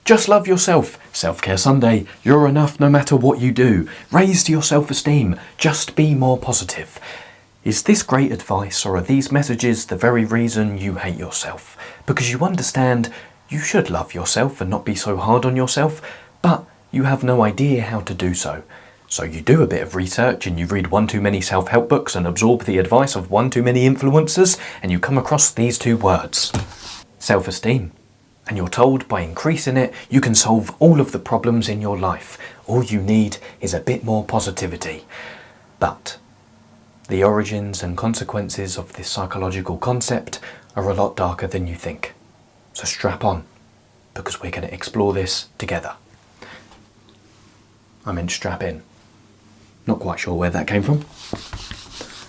Just love yourself. Self-care Sunday. You're enough no matter what you do. Raise your self-esteem. Just be more positive. Is this great advice, or are these messages the very reason you hate yourself? Because you understand you should love yourself and not be so hard on yourself, but you have no idea how to do so. So you do a bit of research and you read one too many self-help books and absorb the advice of one too many influencers, and you come across these two words: self-esteem. And you're told by increasing it, you can solve all of the problems in your life. All you need is a bit more positivity. But the origins and consequences of this psychological concept are a lot darker than you think. So strap on, because we're going to explore this together. I meant strap in. Not quite sure where that came from.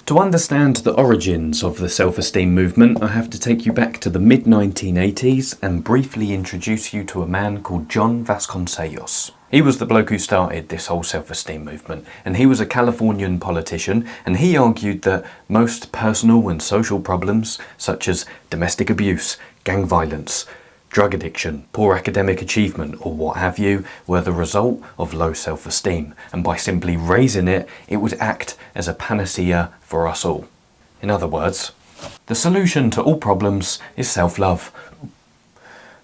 To understand the origins of the self-esteem movement, I have to take you back to the mid-1980s and briefly introduce you to a man called John Vasconcellos. He was the bloke who started this whole self-esteem movement, and he was a Californian politician, and he argued that most personal and social problems, such as domestic abuse, gang violence, drug addiction, poor academic achievement, or what have you, were the result of low self-esteem, and by simply raising it, it would act as a panacea for us all. In other words, the solution to all problems is self-love.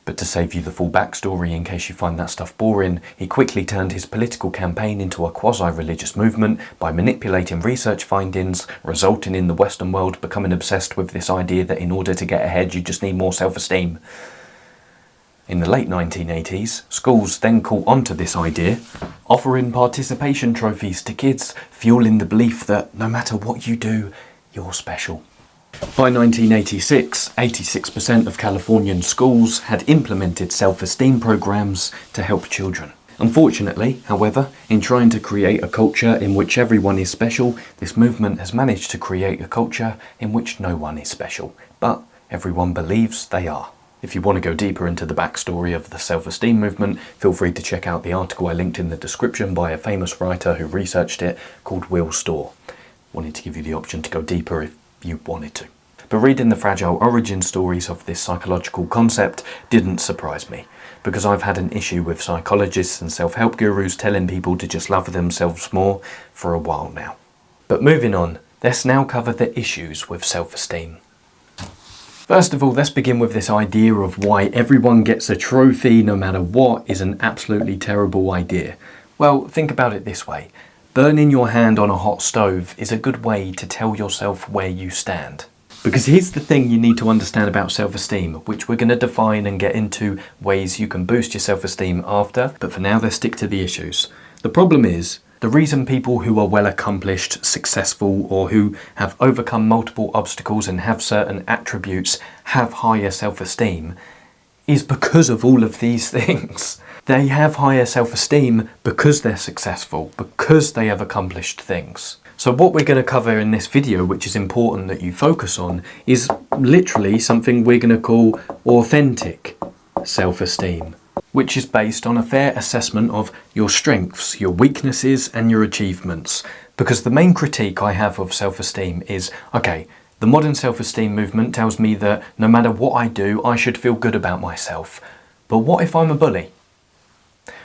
But to save you the full backstory in case you find that stuff boring, he quickly turned his political campaign into a quasi-religious movement by manipulating research findings, resulting in the Western world becoming obsessed with this idea that in order to get ahead you just need more self-esteem. In the late 1980s, schools then caught onto this idea, offering participation trophies to kids, fueling the belief that no matter what you do, you're special. By 1986, 86% of Californian schools had implemented self-esteem programs to help children. Unfortunately, however, in trying to create a culture in which everyone is special, this movement has managed to create a culture in which no one is special, but everyone believes they are. If you want to go deeper into the backstory of the self-esteem movement, feel free to check out the article I linked in the description by a famous writer who researched it called Will Storr. Wanted to give you the option to go deeper if you wanted to. But reading the fragile origin stories of this psychological concept didn't surprise me, because I've had an issue with psychologists and self-help gurus telling people to just love themselves more for a while now. But moving on, let's now cover the issues with self-esteem. First of all, let's begin with this idea of why everyone gets a trophy no matter what is an absolutely terrible idea. Well, think about it this way. Burning your hand on a hot stove is a good way to tell yourself where you stand. Because here's the thing you need to understand about self-esteem, which we're going to define and get into ways you can boost your self-esteem after, but for now let's stick to the issues. The problem is, the reason people who are well accomplished, successful, or who have overcome multiple obstacles and have certain attributes have higher self-esteem is because of all of these things. They have higher self-esteem because they're successful, because they have accomplished things. So what we're going to cover in this video, which is important that you focus on, is literally something we're going to call authentic self-esteem, which is based on a fair assessment of your strengths, your weaknesses, and your achievements. Because the main critique I have of self-esteem is, okay, the modern self-esteem movement tells me that no matter what I do, I should feel good about myself. But what if I'm a bully?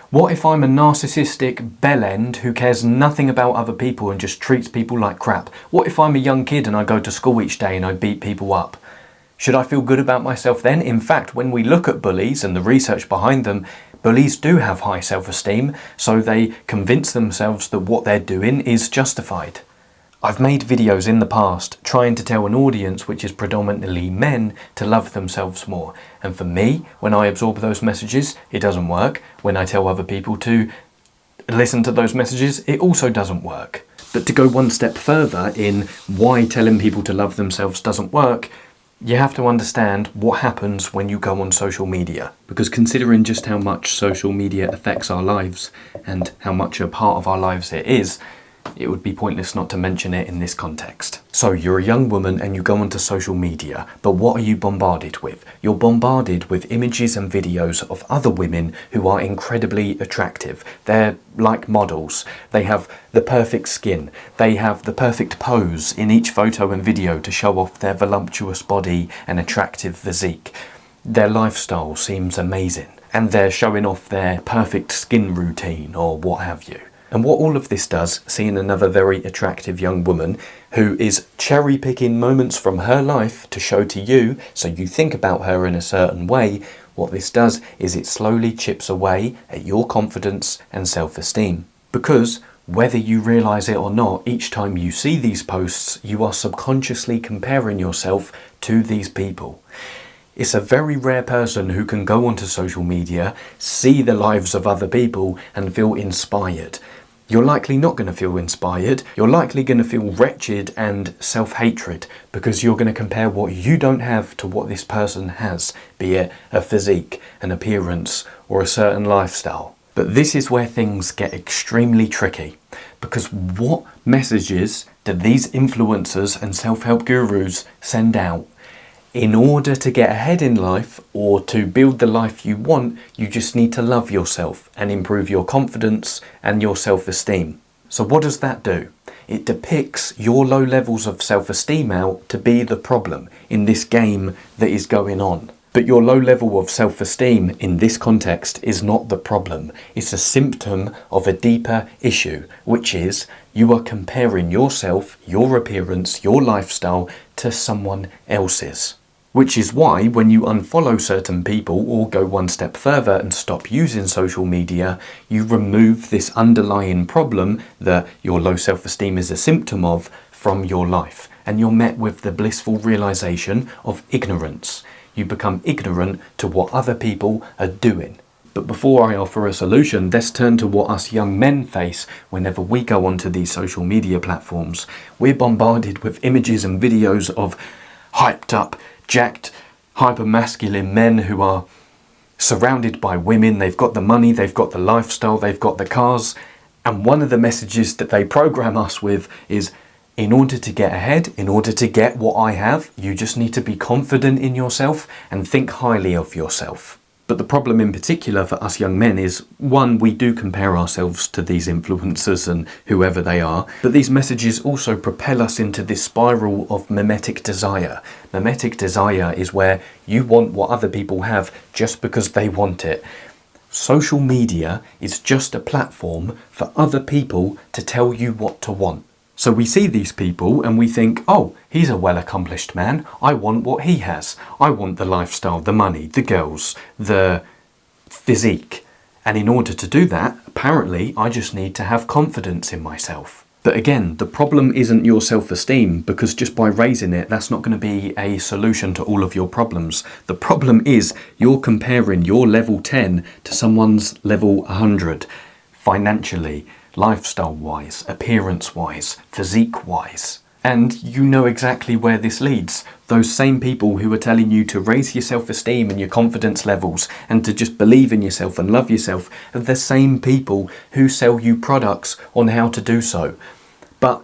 What if I'm a narcissistic bellend who cares nothing about other people and just treats people like crap? What if I'm a young kid and I go to school each day and I beat people up? Should I feel good about myself then? In fact, when we look at bullies and the research behind them, bullies do have high self-esteem, so they convince themselves that what they're doing is justified. I've made videos in the past trying to tell an audience which is predominantly men to love themselves more. And for me, when I absorb those messages, it doesn't work. When I tell other people to listen to those messages, it also doesn't work. But to go one step further in why telling people to love themselves doesn't work, you have to understand what happens when you go on social media. Because considering just how much social media affects our lives and how much a part of our lives it is, it would be pointless not to mention it in this context. So you're a young woman and you go onto social media, but what are you bombarded with? You're bombarded with images and videos of other women who are incredibly attractive. They're like models. They have the perfect skin. They have the perfect pose in each photo and video to show off their voluptuous body and attractive physique. Their lifestyle seems amazing. and they're showing off their perfect skin routine or what have you. And what all of this does, seeing another very attractive young woman who is cherry picking moments from her life to show to you, so you think about her in a certain way, what this does is it slowly chips away at your confidence and self-esteem. Because whether you realise it or not, each time you see these posts, you are subconsciously comparing yourself to these people. It's a very rare person who can go onto social media, see the lives of other people and feel inspired. You're likely not going to feel inspired. You're likely going to feel wretched and self-hatred because you're going to compare what you don't have to what this person has, be it a physique, an appearance, or a certain lifestyle. But this is where things get extremely tricky, because what messages do these influencers and self-help gurus send out? In order to get ahead in life or to build the life you want, you just need to love yourself and improve your confidence and your self-esteem. So what does that do? It depicts your low levels of self-esteem out to be the problem in this game that is going on. But your low level of self-esteem in this context is not the problem. It's a symptom of a deeper issue, which is you are comparing yourself, your appearance, your lifestyle to someone else's. Which is why when you unfollow certain people or go one step further and stop using social media, you remove this underlying problem that your low self-esteem is a symptom of from your life. And you're met with the blissful realization of ignorance. You become ignorant to what other people are doing. But before I offer a solution, let's turn to what us young men face whenever we go onto these social media platforms. We're bombarded with images and videos of hyped up, jacked, hyper-masculine men who are surrounded by women. They've got the money, they've got the lifestyle, they've got the cars. And one of the messages that they program us with is, in order to get ahead, in order to get what I have, you just need to be confident in yourself and think highly of yourself. But the problem in particular for us young men is, one, we do compare ourselves to these influencers and whoever they are, but these messages also propel us into this spiral of mimetic desire. Mimetic desire is where you want what other people have just because they want it. Social media is just a platform for other people to tell you what to want. So we see these people and we think, oh, he's a well-accomplished man. I want what he has. I want the lifestyle, the money, the girls, the physique. And in order to do that, apparently, I just need to have confidence in myself. But again, the problem isn't your self-esteem, because just by raising it, that's not going to be a solution to all of your problems. The problem is you're comparing your level 10 to someone's level 100 financially, lifestyle-wise, appearance-wise, physique-wise. And you know exactly where this leads. Those same people who are telling you to raise your self-esteem and your confidence levels and to just believe in yourself and love yourself are the same people who sell you products on how to do so. But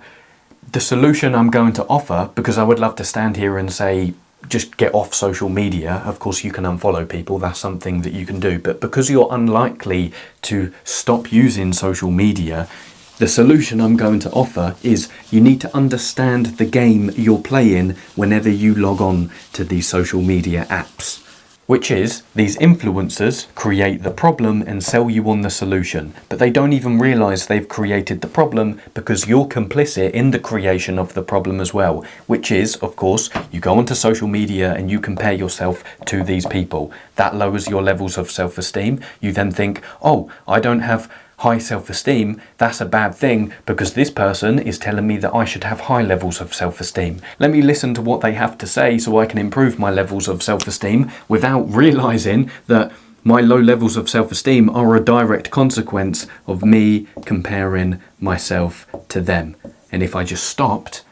the solution I'm going to offer, because I would love to stand here and say, just get off social media. Of course you can unfollow people, that's something that you can do, but because you're unlikely to stop using social media, the solution I'm going to offer is you need to understand the game you're playing whenever you log on to these social media apps. Which is, these influencers create the problem and sell you on the solution, but they don't even realise they've created the problem because you're complicit in the creation of the problem as well. Which is, of course, you go onto social media and you compare yourself to these people. That lowers your levels of self-esteem. You then think, oh, I don't have high self-esteem, that's a bad thing because this person is telling me that I should have high levels of self-esteem. Let me listen to what they have to say so I can improve my levels of self-esteem without realising that my low levels of self-esteem are a direct consequence of me comparing myself to them. And if I just stopped,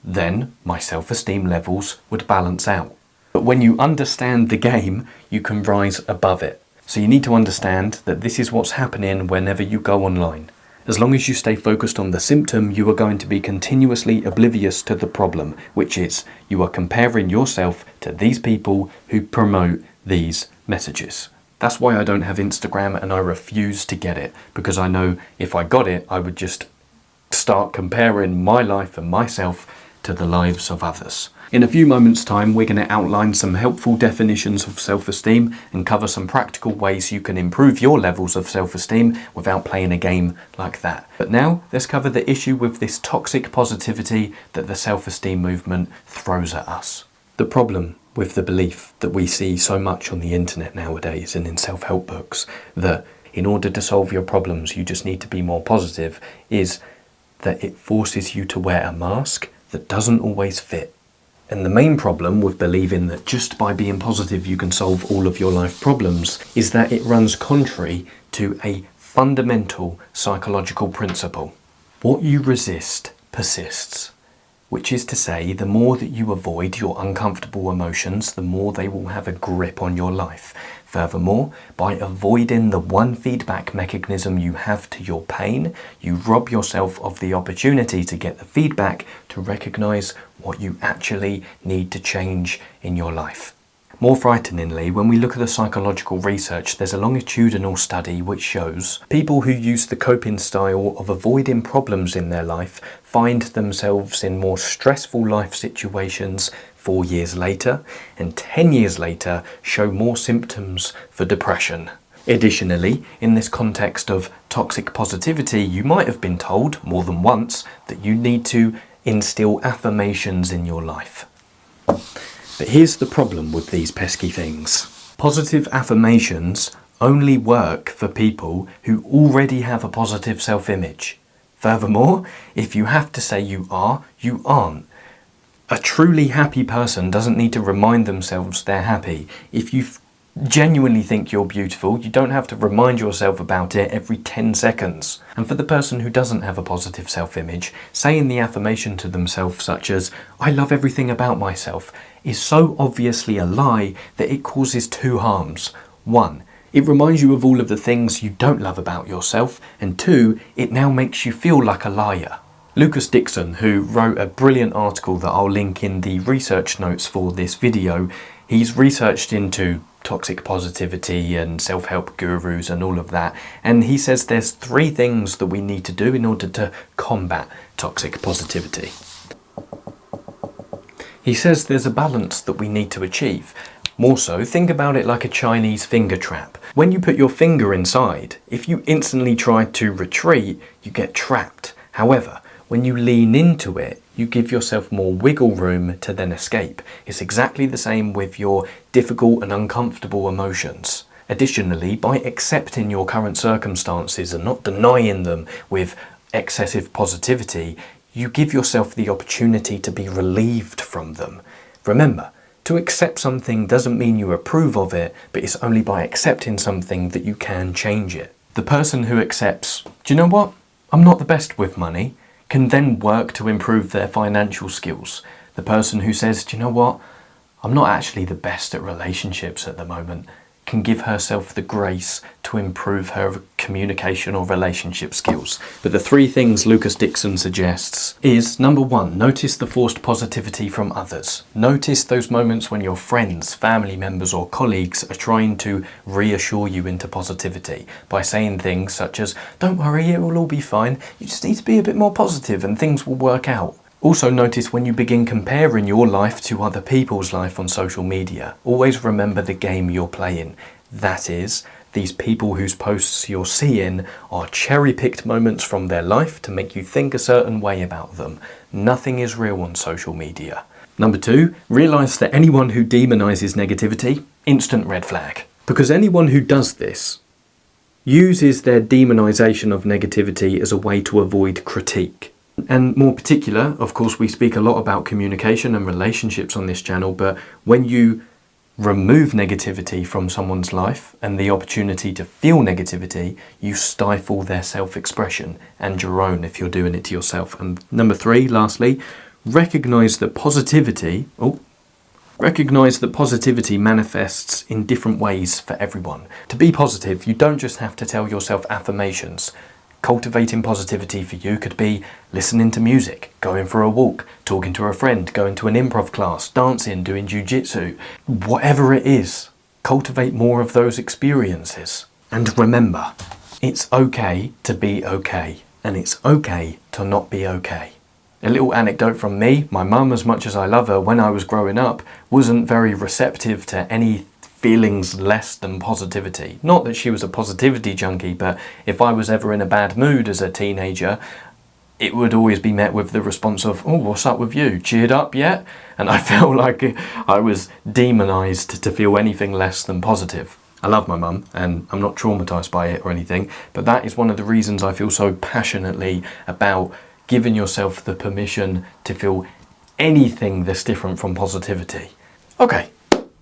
then my self-esteem levels would balance out. But when you understand the game, you can rise above it. So you need to understand that this is what's happening whenever you go online. As long as you stay focused on the symptom, you are going to be continuously oblivious to the problem, which is you are comparing yourself to these people who promote these messages. That's why I don't have Instagram and I refuse to get it, because I know if I got it, I would just start comparing my life and myself to the lives of others. In a few moments' time, we're going to outline some helpful definitions of self-esteem and cover some practical ways you can improve your levels of self-esteem without playing a game like that. But now, let's cover the issue with this toxic positivity that the self-esteem movement throws at us. The problem with the belief that we see so much on the internet nowadays and in self-help books, that in order to solve your problems you just need to be more positive, is that it forces you to wear a mask that doesn't always fit. And the main problem with believing that just by being positive you can solve all of your life problems is that it runs contrary to a fundamental psychological principle. What you resist persists, which is to say, the more that you avoid your uncomfortable emotions, the more they will have a grip on your life. Furthermore, by avoiding the one feedback mechanism you have to your pain, you rob yourself of the opportunity to get the feedback to recognize what you actually need to change in your life. More frighteningly, when we look at the psychological research, there's a longitudinal study which shows people who use the coping style of avoiding problems in their life find themselves in more stressful life situations 4 years later, and 10 years later show more symptoms for depression. Additionally, in this context of toxic positivity, you might have been told more than once that you need to instill affirmations in your life. But here's the problem with these pesky things. Positive affirmations only work for people who already have a positive self-image. Furthermore, if you have to say you are, you aren't. A truly happy person doesn't need to remind themselves they're happy. If you genuinely think you're beautiful, you don't have to remind yourself about it every 10 seconds. And for the person who doesn't have a positive self-image, saying the affirmation to themselves such as, "I love everything about myself," is so obviously a lie that it causes two harms. One, it reminds you of all of the things you don't love about yourself, and two, it now makes you feel like a liar. Lucas Dixon, who wrote a brilliant article that I'll link in the research notes for this video, he's researched into toxic positivity and self-help gurus and all of that, and he says there's 3 things that we need to do in order to combat toxic positivity. He says there's a balance that we need to achieve. More so, think about it like a Chinese finger trap. When you put your finger inside, if you instantly try to retreat, you get trapped. However, when you lean into it, you give yourself more wiggle room to then escape. It's exactly the same with your difficult and uncomfortable emotions. Additionally, by accepting your current circumstances and not denying them with excessive positivity, you give yourself the opportunity to be relieved from them. Remember, to accept something doesn't mean you approve of it, but it's only by accepting something that you can change it. The person who accepts, "Do you know what? I'm not the best with money," can then work to improve their financial skills. The person who says, "Do you know what? I'm not actually the best at relationships at the moment," can give herself the grace to improve her communication or relationship skills. But the 3 things Lucas Dixon suggests is, number 1, notice the forced positivity from others. Notice those moments when your friends, family members or colleagues are trying to reassure you into positivity by saying things such as, "Don't worry, it will all be fine. You just need to be a bit more positive and things will work out." Also notice when you begin comparing your life to other people's life on social media. Always remember the game you're playing. That is, these people whose posts you're seeing are cherry-picked moments from their life to make you think a certain way about them. Nothing is real on social media. Number 2, realise that anyone who demonizes negativity, instant red flag. Because anyone who does this uses their demonization of negativity as a way to avoid critique. And more particular, of course, we speak a lot about communication and relationships on this channel, but when you remove negativity from someone's life and the opportunity to feel negativity, you stifle their self-expression and your own if you're doing it to yourself. And number 3, lastly, recognise that positivity manifests in different ways for everyone. To be positive, you don't just have to tell yourself affirmations. Cultivating positivity for you could be listening to music, going for a walk, talking to a friend, going to an improv class, dancing, doing jiu-jitsu. Whatever it is, cultivate more of those experiences. And remember, it's okay to be okay, and it's okay to not be okay. A little anecdote from me, my mum, as much as I love her, when I was growing up, wasn't very receptive to any feelings less than positivity. Not that she was a positivity junkie, but if I was ever in a bad mood as a teenager, it would always be met with the response of, "Oh, what's up with you? Cheered up yet?" And I felt like I was demonized to feel anything less than positive. I love my mum and I'm not traumatized by it or anything, but that is one of the reasons I feel so passionately about giving yourself the permission to feel anything that's different from positivity. Okay,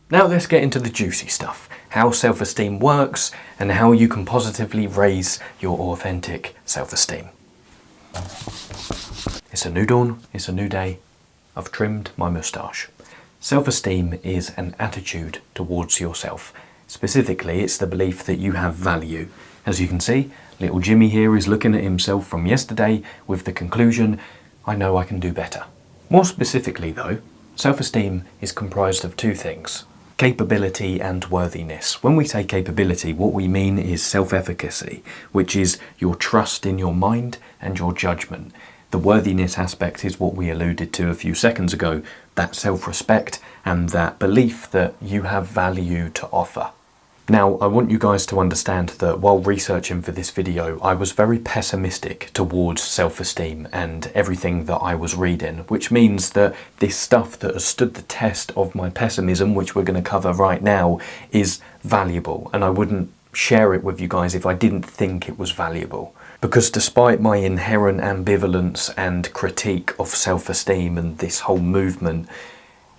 now let's get into the juicy stuff. How self-esteem works and how you can positively raise your authentic self-esteem. It's a new dawn, it's a new day. I've trimmed my moustache. Self-esteem is an attitude towards yourself. Specifically, it's the belief that you have value. As you can see, little Jimmy here is looking at himself from yesterday with the conclusion, I know I can do better. More specifically though, self-esteem is comprised of two things. Capability and worthiness. When we say capability, what we mean is self-efficacy, which is your trust in your mind and your judgment. The worthiness aspect is what we alluded to a few seconds ago, that self-respect and that belief that you have value to offer. Now, I want you guys to understand that while researching for this video, I was very pessimistic towards self-esteem and everything that I was reading, which means that this stuff that has stood the test of my pessimism, which we're going to cover right now, is valuable, and I wouldn't share it with you guys if I didn't think it was valuable. Because despite my inherent ambivalence and critique of self-esteem and this whole movement,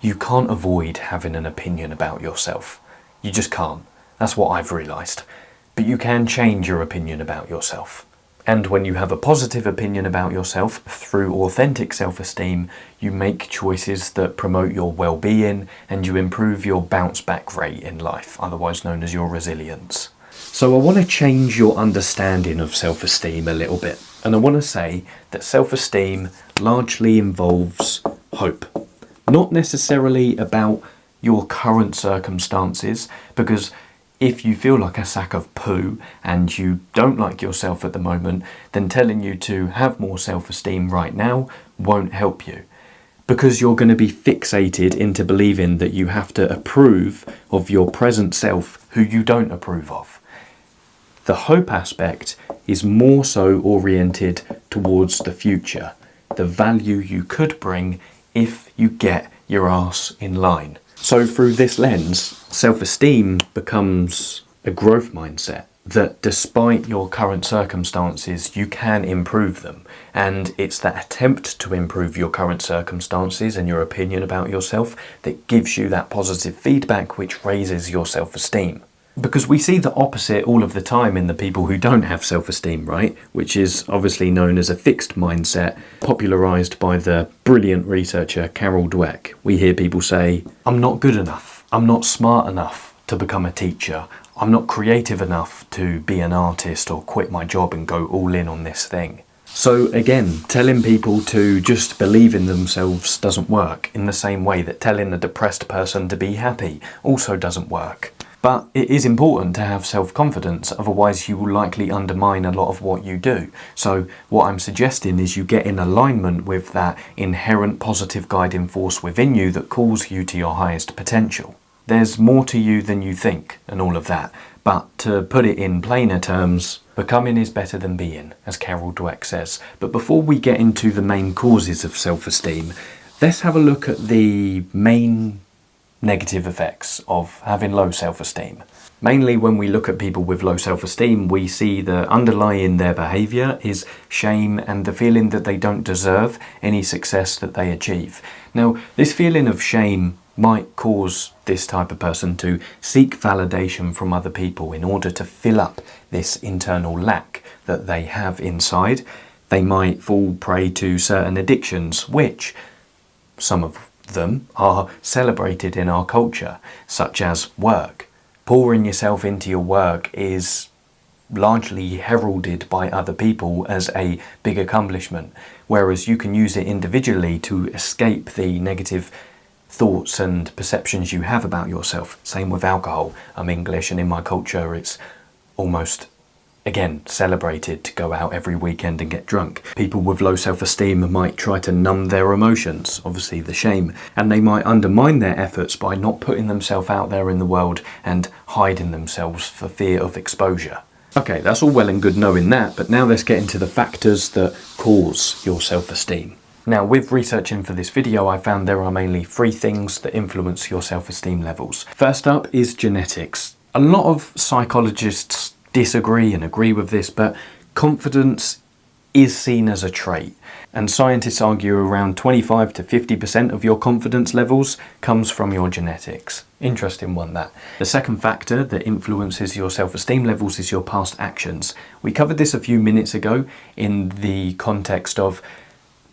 you can't avoid having an opinion about yourself. You just can't. That's what I've realised. But you can change your opinion about yourself. And when you have a positive opinion about yourself through authentic self-esteem, you make choices that promote your well-being and you improve your bounce-back rate in life, otherwise known as your resilience. So I want to change your understanding of self-esteem a little bit. And I want to say that self-esteem largely involves hope. Not necessarily about your current circumstances, because if you feel like a sack of poo and you don't like yourself at the moment, then telling you to have more self-esteem right now won't help you. Because you're going to be fixated into believing that you have to approve of your present self who you don't approve of. The hope aspect is more so oriented towards the future, the value you could bring if you get your ass in line. So through this lens, self-esteem becomes a growth mindset that despite your current circumstances, you can improve them. And it's that attempt to improve your current circumstances and your opinion about yourself that gives you that positive feedback which raises your self-esteem. Because we see the opposite all of the time in the people who don't have self-esteem, right? Which is obviously known as a fixed mindset, popularised by the brilliant researcher Carol Dweck. We hear people say, I'm not good enough, I'm not smart enough to become a teacher, I'm not creative enough to be an artist or quit my job and go all in on this thing. So again, telling people to just believe in themselves doesn't work, in the same way that telling a depressed person to be happy also doesn't work. But it is important to have self-confidence, otherwise you will likely undermine a lot of what you do. So what I'm suggesting is you get in alignment with that inherent positive guiding force within you that calls you to your highest potential. There's more to you than you think and all of that. But to put it in plainer terms, becoming is better than being, as Carol Dweck says. But before we get into the main causes of self-esteem, let's have a look at the main negative effects of having low self-esteem. Mainly when we look at people with low self-esteem, we see that underlying their behaviour is shame and the feeling that they don't deserve any success that they achieve. Now, this feeling of shame might cause this type of person to seek validation from other people in order to fill up this internal lack that they have inside. They might fall prey to certain addictions, which some of them are celebrated in our culture, such as work. Pouring yourself into your work is largely heralded by other people as a big accomplishment, whereas you can use it individually to escape the negative thoughts and perceptions you have about yourself. Same with alcohol. I'm English and in my culture it's almost again, celebrated to go out every weekend and get drunk. People with low self-esteem might try to numb their emotions, obviously the shame, and they might undermine their efforts by not putting themselves out there in the world and hiding themselves for fear of exposure. Okay, that's all well and good knowing that, but now let's get into the factors that cause your self-esteem. Now, with researching for this video, I found there are mainly 3 things that influence your self-esteem levels. First up is genetics. A lot of psychologists disagree and agree with this, but confidence is seen as a trait, and scientists argue around 25 to 50% of your confidence levels comes from your genetics. Interesting one, that. The second factor that influences your self-esteem levels is your past actions. We covered this a few minutes ago in the context of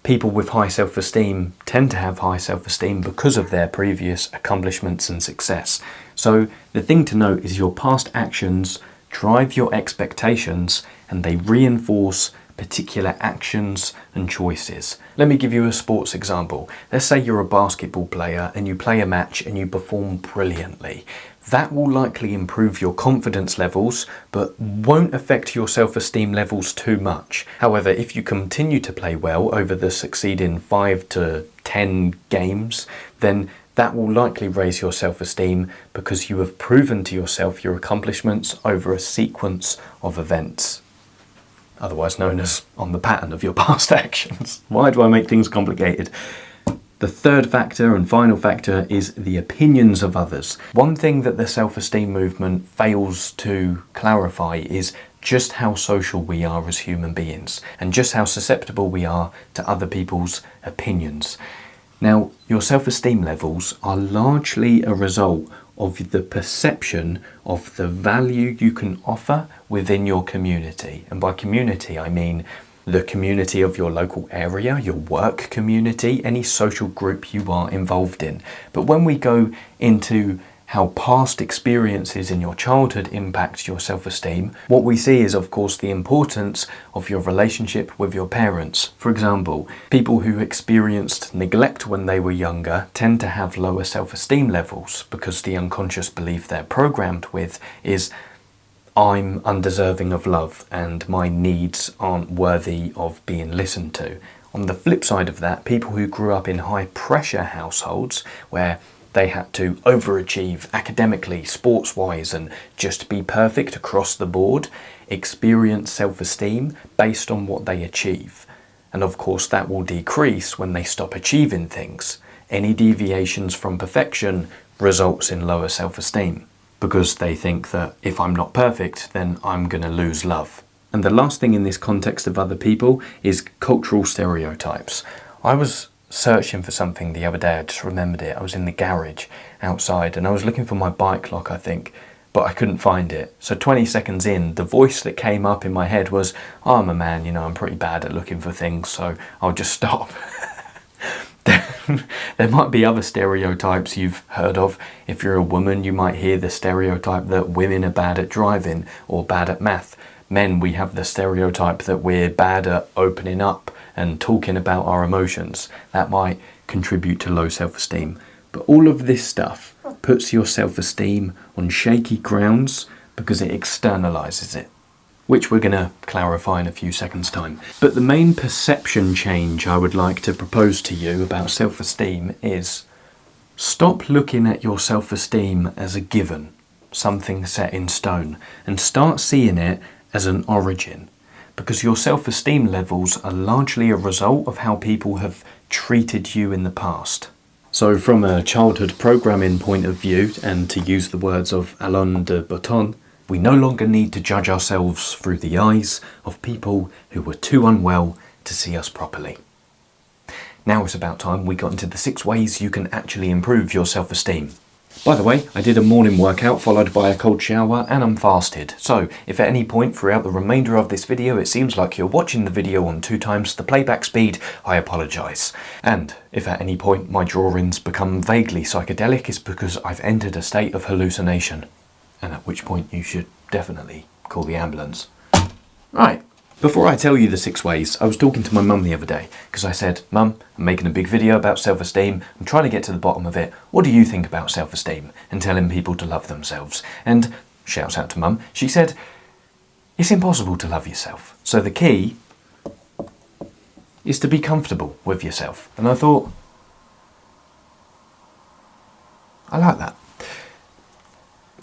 people with high self-esteem tend to have high self-esteem because of their previous accomplishments and success. So the thing to note is your past actions drive your expectations and they reinforce particular actions and choices. Let me give you a sports example. Let's say you're a basketball player and you play a match and you perform brilliantly. That will likely improve your confidence levels, but won't affect your self-esteem levels too much. However, if you continue to play well over the succeeding 5 to 10 games, then that will likely raise your self-esteem because you have proven to yourself your accomplishments over a sequence of events, otherwise known as on the pattern of your past actions. Why do I make things complicated? The third factor and final factor is the opinions of others. One thing that the self-esteem movement fails to clarify is just how social we are as human beings and just how susceptible we are to other people's opinions. Now, your self-esteem levels are largely a result of the perception of the value you can offer within your community. And by community, I mean the community of your local area, your work community, any social group you are involved in. But when we go into how past experiences in your childhood impact your self-esteem, what we see is, of course, the importance of your relationship with your parents. For example, people who experienced neglect when they were younger tend to have lower self-esteem levels because the unconscious belief they're programmed with is, I'm undeserving of love and my needs aren't worthy of being listened to. On the flip side of that, people who grew up in high-pressure households where they had to overachieve academically, sports-wise, and just be perfect across the board, experience self-esteem based on what they achieve. And of course, that will decrease when they stop achieving things. Any deviations from perfection results in lower self-esteem because they think that if I'm not perfect, then I'm going to lose love. And the last thing in this context of other people is cultural stereotypes. I was searching for something the other day, I just remembered it. I was in the garage outside and I was looking for my bike lock, I think, but I couldn't find it. So 20 seconds in, the voice that came up in my head was, oh, I'm a man, you know, I'm pretty bad at looking for things, so I'll just stop. There might be other stereotypes you've heard of. If you're a woman, you might hear the stereotype that women are bad at driving or bad at math. Men, we have the stereotype that we're bad at opening up and talking about our emotions. That might contribute to low self-esteem. But all of this stuff puts your self-esteem on shaky grounds because it externalizes it, which we're going to clarify in a few seconds' time. But the main perception change I would like to propose to you about self-esteem is stop looking at your self-esteem as a given, something set in stone, and start seeing it as an origin. Because your self-esteem levels are largely a result of how people have treated you in the past. So from a childhood programming point of view, and to use the words of Alain de Botton, we no longer need to judge ourselves through the eyes of people who were too unwell to see us properly. Now it's about time we got into the 6 ways you can actually improve your self-esteem. By the way, I did a morning workout followed by a cold shower and I'm fasted. So if at any point throughout the remainder of this video it seems like you're watching the video on 2 times the playback speed, I apologise. And if at any point my drawings become vaguely psychedelic, it's because I've entered a state of hallucination. And at which point you should definitely call the ambulance. Right. Before I tell you the 6 ways, I was talking to my mum the other day because I said, Mum, I'm making a big video about self-esteem. I'm trying to get to the bottom of it. What do you think about self-esteem and telling people to love themselves? And shouts out to Mum. She said, It's impossible to love yourself. So the key is to be comfortable with yourself. And I thought, I like that.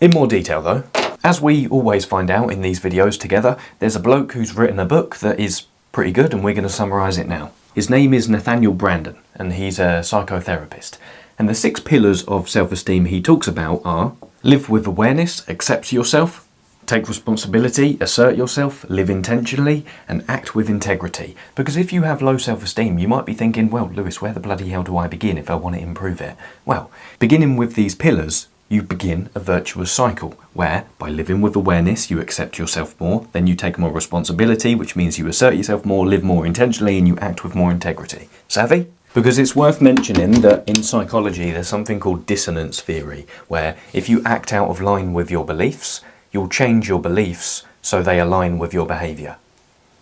In more detail though, as we always find out in these videos together, there's a bloke who's written a book that is pretty good and we're going to summarise it now. His name is Nathaniel Branden and he's a psychotherapist. And the 6 pillars of self-esteem he talks about are: live with awareness, accept yourself, take responsibility, assert yourself, live intentionally, and act with integrity. Because if you have low self-esteem, you might be thinking, well, Lewis, where the bloody hell do I begin if I want to improve it? Well, beginning with these pillars, you begin a virtuous cycle where, by living with awareness, you accept yourself more, then you take more responsibility, which means you assert yourself more, live more intentionally, and you act with more integrity. Savvy? Because it's worth mentioning that in psychology there's something called dissonance theory, where if you act out of line with your beliefs, you'll change your beliefs so they align with your behaviour.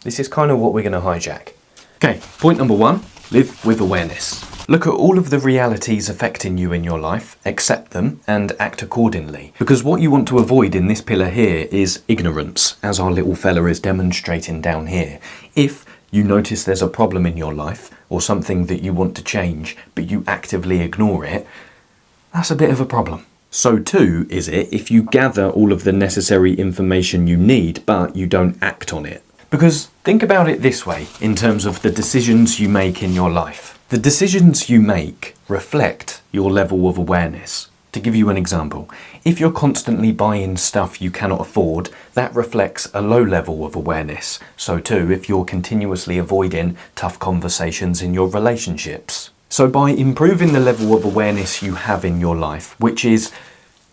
This is kind of what we're going to hijack. Okay, point number 1, live with awareness. Look at all of the realities affecting you in your life, accept them, and act accordingly. Because what you want to avoid in this pillar here is ignorance, as our little fella is demonstrating down here. If you notice there's a problem in your life, or something that you want to change, but you actively ignore it, that's a bit of a problem. So too is it if you gather all of the necessary information you need, but you don't act on it. Because think about it this way, in terms of the decisions you make in your life. The decisions you make reflect your level of awareness. To give you an example, if you're constantly buying stuff you cannot afford, that reflects a low level of awareness. So too, if you're continuously avoiding tough conversations in your relationships. So by improving the level of awareness you have in your life, which is,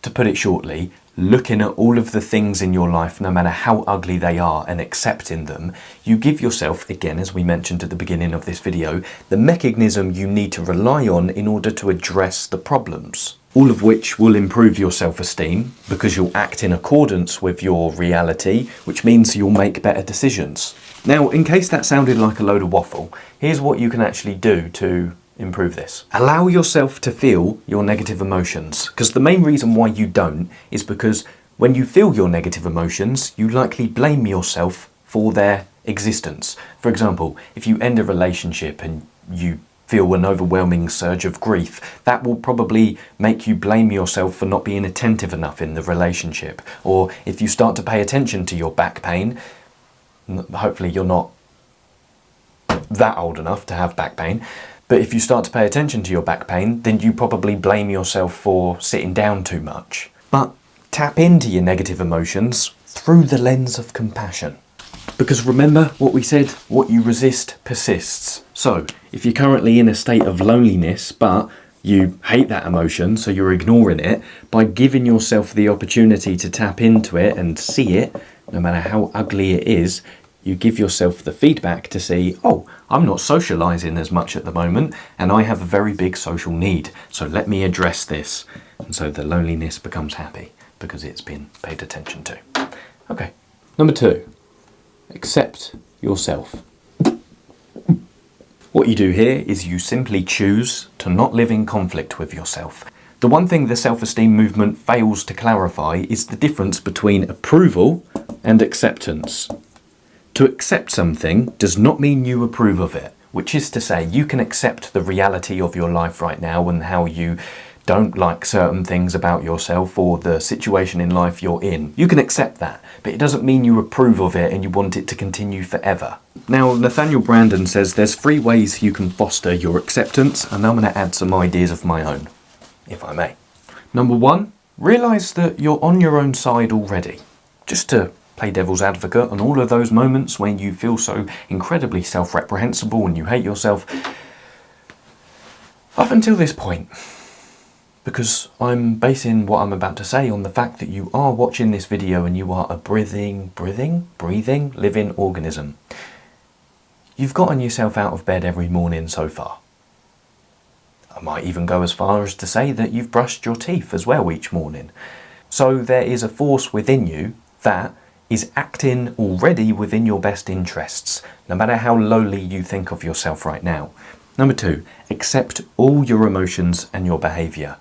to put it shortly, looking at all of the things in your life, no matter how ugly they are, and accepting them, you give yourself, again, as we mentioned at the beginning of this video, the mechanism you need to rely on in order to address the problems. All of which will improve your self-esteem because you'll act in accordance with your reality, which means you'll make better decisions. Now, in case that sounded like a load of waffle, here's what you can actually do to improve this. Allow yourself to feel your negative emotions, because the main reason why you don't is because when you feel your negative emotions, you likely blame yourself for their existence. For example, if you end a relationship and you feel an overwhelming surge of grief, that will probably make you blame yourself for not being attentive enough in the relationship. Or if you start to pay attention to your back pain, hopefully you're not that old enough to have back pain, but if you start to pay attention to your back pain, then you probably blame yourself for sitting down too much. But tap into your negative emotions through the lens of compassion. Because remember what we said, what you resist persists. So if you're currently in a state of loneliness, but you hate that emotion, so you're ignoring it, by giving yourself the opportunity to tap into it and see it, no matter how ugly it is, you give yourself the feedback to see, oh, I'm not socialising as much at the moment and I have a very big social need, so let me address this. And so the loneliness becomes happy because it's been paid attention to. Okay, number 2, accept yourself. What you do here is you simply choose to not live in conflict with yourself. The one thing the self-esteem movement fails to clarify is the difference between approval and acceptance. To accept something does not mean you approve of it, which is to say you can accept the reality of your life right now and how you don't like certain things about yourself or the situation in life you're in. You can accept that, but it doesn't mean you approve of it and you want it to continue forever. Now, Nathaniel Branden says there's 3 ways you can foster your acceptance, and I'm going to add some ideas of my own, if I may. Number 1, realise that you're on your own side already. Just to play devil's advocate on all of those moments when you feel so incredibly self-reprehensible and you hate yourself. Up until this point, because I'm basing what I'm about to say on the fact that you are watching this video and you are a breathing, living organism. You've gotten yourself out of bed every morning so far. I might even go as far as to say that you've brushed your teeth as well each morning. So there is a force within you that is acting already within your best interests, no matter how lowly you think of yourself right now. Number 2, accept all your emotions and your behaviour.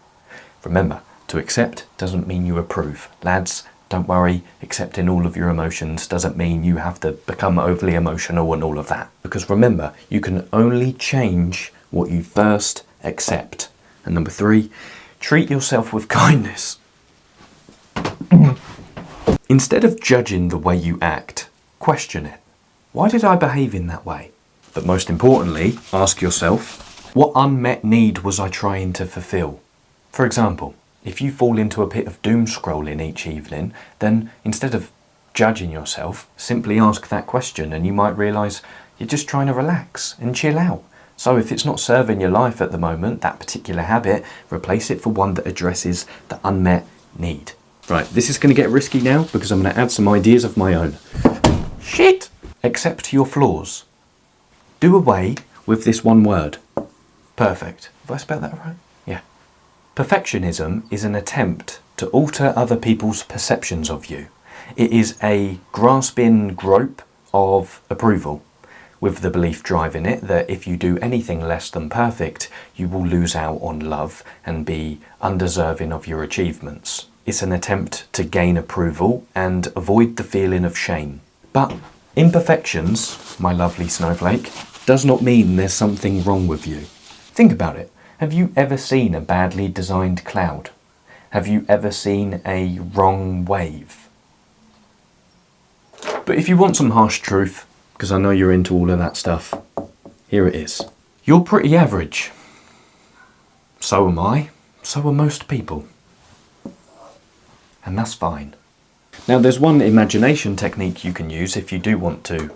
Remember, to accept doesn't mean you approve. Lads, Don't worry, accepting all of your emotions doesn't mean you have to become overly emotional and all of that. Because remember, you can only change what you first accept. And number 3, treat yourself with kindness. Instead of judging the way you act, question it. Why did I behave in that way? But most importantly, ask yourself, what unmet need was I trying to fulfill? For example, if you fall into a pit of doom scrolling each evening, then instead of judging yourself, simply ask that question and you might realise you're just trying to relax and chill out. So if it's not serving your life at the moment, that particular habit, replace it for one that addresses the unmet need. Right, this is going to get risky now because I'm going to add some ideas of my own. Shit! Accept your flaws. Do away with this one word. Perfect. Have I spelled that right? Yeah. Perfectionism is an attempt to alter other people's perceptions of you. It is a grasping grope of approval, with the belief driving it that if you do anything less than perfect, you will lose out on love and be undeserving of your achievements. It's an attempt to gain approval and avoid the feeling of shame. But imperfections, my lovely snowflake, does not mean there's something wrong with you. Think about it. Have you ever seen a badly designed cloud? Have you ever seen a wrong wave? But if you want some harsh truth, because I know you're into all of that stuff, here it is. You're pretty average. So am I. So are most people. And that's fine. Now there's one imagination technique you can use if you do want to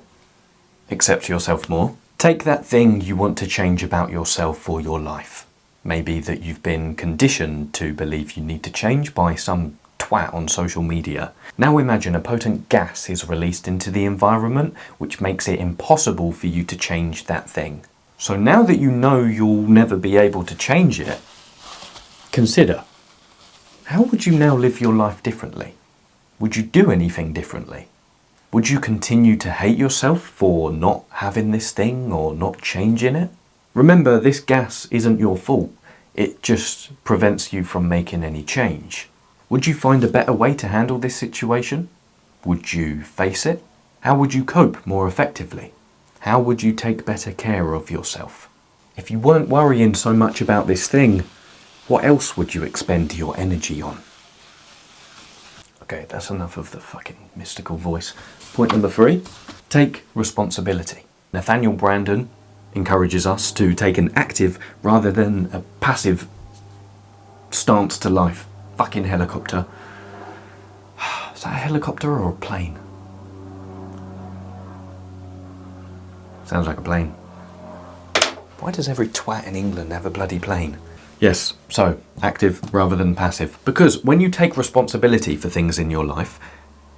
accept yourself more. Take that thing you want to change about yourself or your life. Maybe that you've been conditioned to believe you need to change by some twat on social media. Now imagine a potent gas is released into the environment which makes it impossible for you to change that thing. So now that you know you'll never be able to change it, consider, how would you now live your life differently? Would you do anything differently? Would you continue to hate yourself for not having this thing or not changing it? Remember, this gas isn't your fault. It just prevents you from making any change. Would you find a better way to handle this situation? Would you face it? How would you cope more effectively? How would you take better care of yourself? If you weren't worrying so much about this thing, what else would you expend your energy on? Okay, that's enough of the fucking mystical voice. Point number 3, take responsibility. Nathaniel Brandon encourages us to take an active rather than a passive stance to life. Fucking helicopter. Is that a helicopter or a plane? Sounds like a plane. Why does every twat in England have a bloody plane? Yes, so active rather than passive. Because when you take responsibility for things in your life,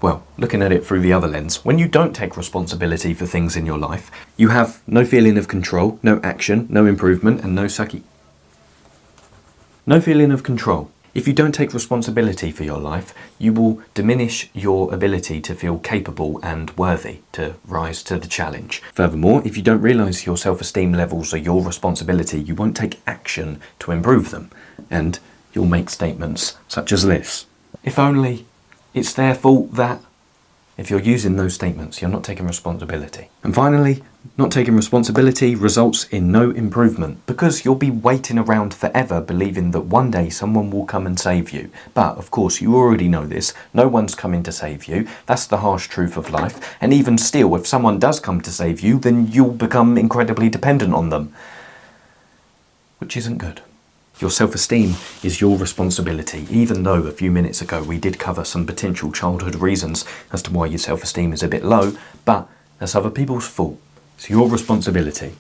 well, looking at it through the other lens, when you don't take responsibility for things in your life, you have no feeling of control, no action, no improvement, and no sucky. No feeling of control. If you don't take responsibility for your life, you will diminish your ability to feel capable and worthy to rise to the challenge. Furthermore, if you don't realise your self-esteem levels are your responsibility, you won't take action to improve them. And you'll make statements such as this. If only it's their fault that... If you're using those statements, you're not taking responsibility. And finally, not taking responsibility results in no improvement because you'll be waiting around forever believing that one day someone will come and save you. But of course, you already know this. No one's coming to save you. That's the harsh truth of life. And even still, if someone does come to save you, then you'll become incredibly dependent on them. Which isn't good. Your self-esteem is your responsibility, even though a few minutes ago we did cover some potential childhood reasons as to why your self-esteem is a bit low, but that's other people's fault. It's your responsibility.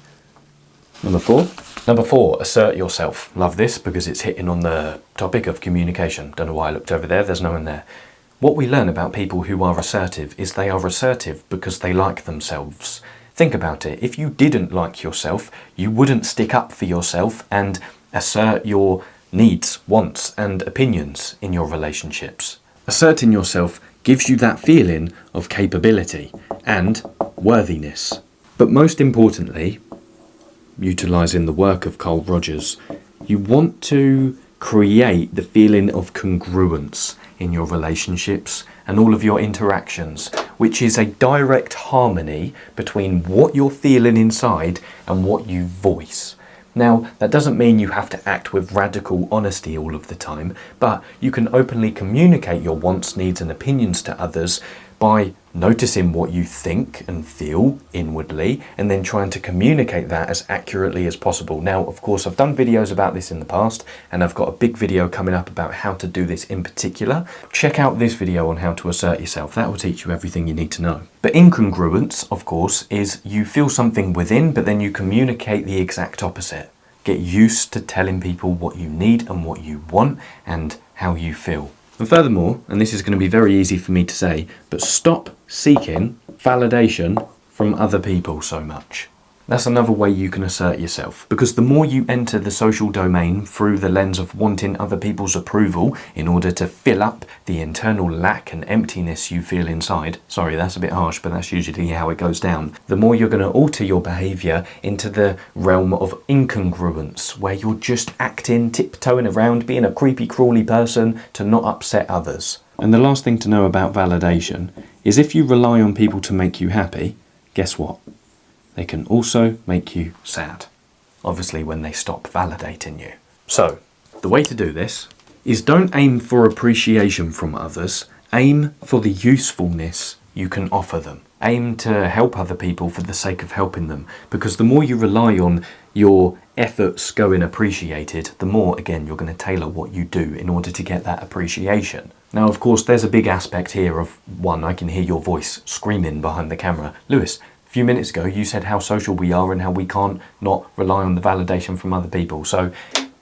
Number 4, assert yourself. Love this because it's hitting on the topic of communication. Don't know why I looked over there, there's no one there. What we learn about people who are assertive is they are assertive because they like themselves. Think about it. If you didn't like yourself, you wouldn't stick up for yourself and assert your needs, wants, and opinions in your relationships. Asserting yourself gives you that feeling of capability and worthiness. But most importantly, utilising the work of Carl Rogers, you want to create the feeling of congruence in your relationships and all of your interactions, which is a direct harmony between what you're feeling inside and what you voice. Now, that doesn't mean you have to act with radical honesty all of the time, but you can openly communicate your wants, needs and opinions to others by noticing what you think and feel inwardly and then trying to communicate that as accurately as possible. Now, of course, I've done videos about this in the past and I've got a big video coming up about how to do this in particular. Check out this video on how to assert yourself. That will teach you everything you need to know. But incongruence, of course, is you feel something within, but then you communicate the exact opposite. Get used to telling people what you need and what you want and how you feel. And furthermore, and this is going to be very easy for me to say, but stop seeking validation from other people so much. That's another way you can assert yourself, because the more you enter the social domain through the lens of wanting other people's approval in order to fill up the internal lack and emptiness you feel inside, sorry, that's a bit harsh, but that's usually how it goes down, the more you're going to alter your behaviour into the realm of incongruence, where you're just acting, tiptoeing around, being a creepy, crawly person to not upset others. And the last thing to know about validation is if you rely on people to make you happy, guess what? They can also make you sad. Obviously when they stop validating you. So, the way to do this is don't aim for appreciation from others, aim for the usefulness you can offer them. Aim to help other people for the sake of helping them, because the more you rely on your efforts going appreciated, the more, again, you're going to tailor what you do in order to get that appreciation. Now, of course, there's a big aspect here of, one, I can hear your voice screaming behind the camera. Lewis, a few minutes ago, you said how social we are and how we can't not rely on the validation from other people. So,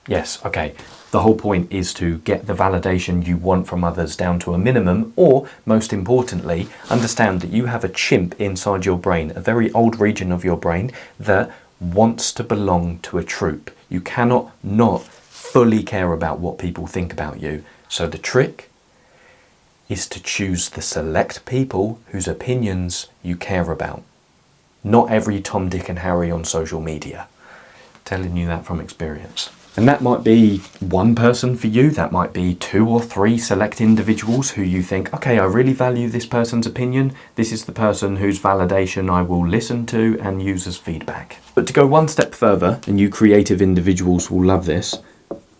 yes, okay, the whole point is to get the validation you want from others down to a minimum, or, most importantly, understand that you have a chimp inside your brain, a very old region of your brain that wants to belong to a troop. You cannot not fully care about what people think about you. So the trick is to choose the select people whose opinions you care about. Not every Tom, Dick and Harry on social media. Telling you that from experience. And that might be one person for you, that might be 2 or 3 select individuals who you think, okay, I really value this person's opinion, this is the person whose validation I will listen to and use as feedback. But to go one step further, and you creative individuals will love this,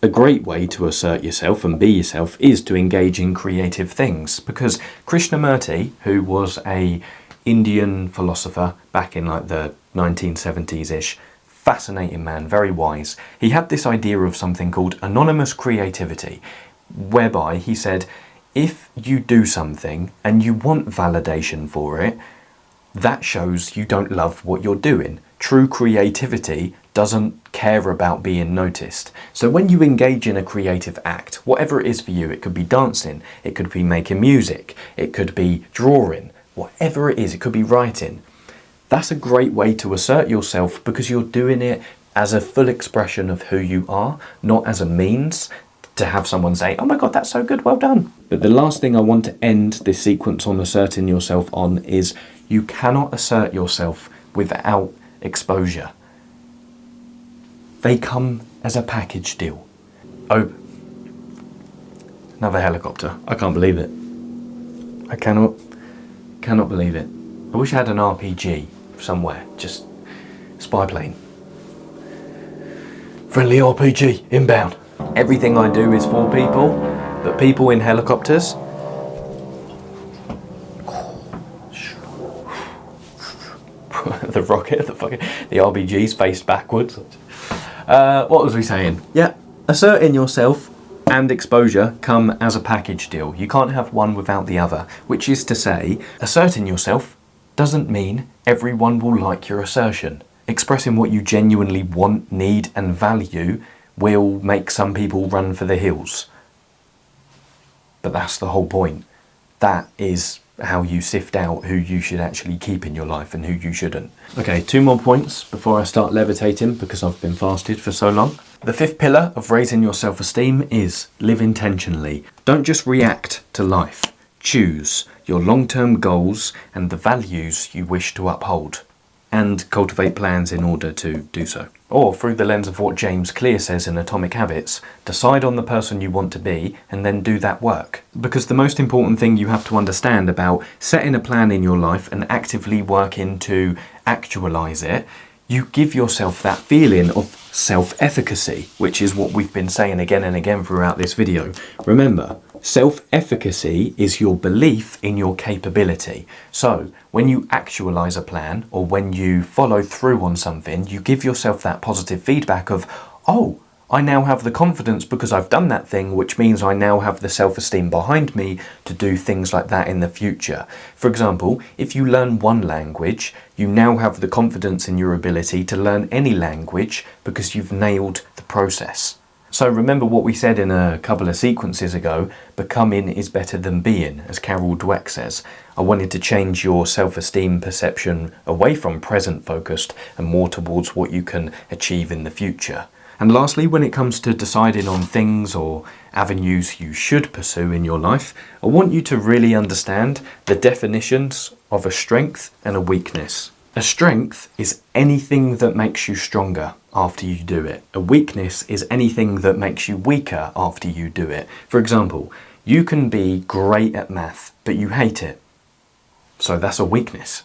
a great way to assert yourself and be yourself is to engage in creative things. Because Krishnamurti, who was a Indian philosopher back in like the 1970s-ish, fascinating man, very wise. He had this idea of something called anonymous creativity, whereby he said, if you do something and you want validation for it, that shows you don't love what you're doing. True creativity doesn't care about being noticed. So when you engage in a creative act, whatever it is for you, it could be dancing, it could be making music, it could be drawing, whatever it is, it could be writing. That's a great way to assert yourself because you're doing it as a full expression of who you are, not as a means to have someone say, oh my God, that's so good, well done. But the last thing I want to end this sequence on asserting yourself on is you cannot assert yourself without exposure. They come as a package deal. Oh, another helicopter. I can't believe it. I cannot believe it. I wish I had an RPG somewhere, just spy plane. Friendly RPG, inbound. Everything I do is for people, but people in helicopters, the rocket, the RPGs faced backwards. What was we saying? Yeah, asserting yourself and exposure come as a package deal. You can't have one without the other, which is to say, asserting yourself doesn't mean everyone will like your assertion. Expressing what you genuinely want, need and value will make some people run for the hills. But that's the whole point. That is how you sift out who you should actually keep in your life and who you shouldn't. Okay, 2 more points before I start levitating because I've been fasted for so long. The 5th pillar of raising your self-esteem is live intentionally. Don't just react to life. Choose your long-term goals and the values you wish to uphold. and cultivate plans in order to do so. Or through the lens of what James Clear says in Atomic Habits, decide on the person you want to be and then do that work. Because the most important thing you have to understand about setting a plan in your life and actively working to actualize it, you give yourself that feeling of self-efficacy, which is what we've been saying again and again throughout this video. Remember, self-efficacy is your belief in your capability. So when you actualize a plan or when you follow through on something, you give yourself that positive feedback of, oh, I now have the confidence because I've done that thing, which means I now have the self-esteem behind me to do things like that in the future. For example, if you learn one language, you now have the confidence in your ability to learn any language because you've nailed the process. So remember what we said in a couple of sequences ago, becoming is better than being, as Carol Dweck says. I wanted to change your self-esteem perception away from present focused and more towards what you can achieve in the future. And lastly, when it comes to deciding on things or avenues you should pursue in your life, I want you to really understand the definitions of a strength and a weakness. A strength is anything that makes you stronger after you do it. A weakness is anything that makes you weaker after you do it. For example, you can be great at math, but you hate it. So that's a weakness.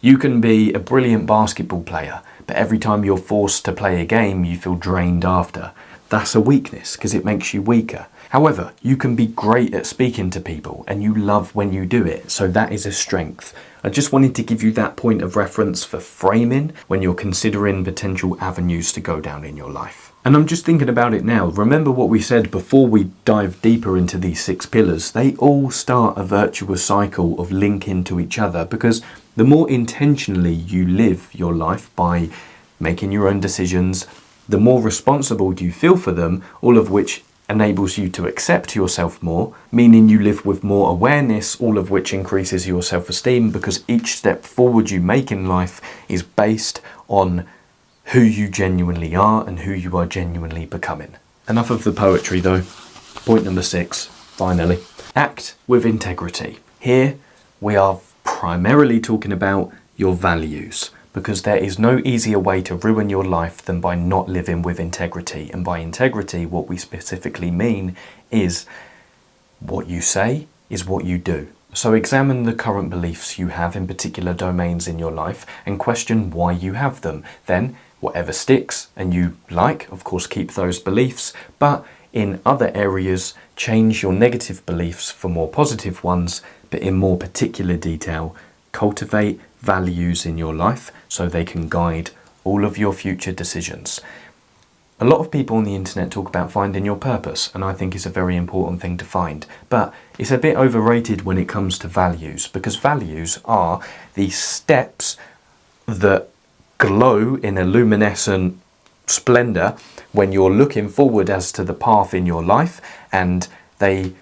You can be a brilliant basketball player, but every time you're forced to play a game, you feel drained after. That's a weakness because it makes you weaker. However, you can be great at speaking to people and you love when you do it, so that is a strength. I just wanted to give you that point of reference for framing when you're considering potential avenues to go down in your life. And I'm just thinking about it now. Remember what we said before we dive deeper into these 6 pillars. They all start a virtuous cycle of linking to each other, because the more intentionally you live your life by making your own decisions, the more responsible you feel for them, all of which enables you to accept yourself more, meaning you live with more awareness, all of which increases your self-esteem, because each step forward you make in life is based on who you genuinely are and who you are genuinely becoming. Enough of the poetry though. Point number 6, finally. Act with integrity. Here we are primarily talking about your values, because there is no easier way to ruin your life than by not living with integrity. And by integrity, what we specifically mean is what you say is what you do. So examine the current beliefs you have in particular domains in your life and question why you have them. Then, whatever sticks and you like, of course, keep those beliefs, but in other areas, change your negative beliefs for more positive ones, but in more particular detail, cultivate values in your life so they can guide all of your future decisions. A lot of people on the internet talk about finding your purpose, and I think it's a very important thing to find, but it's a bit overrated when it comes to values, because values are the steps that glow in a luminescent splendor when you're looking forward as to the path in your life, and they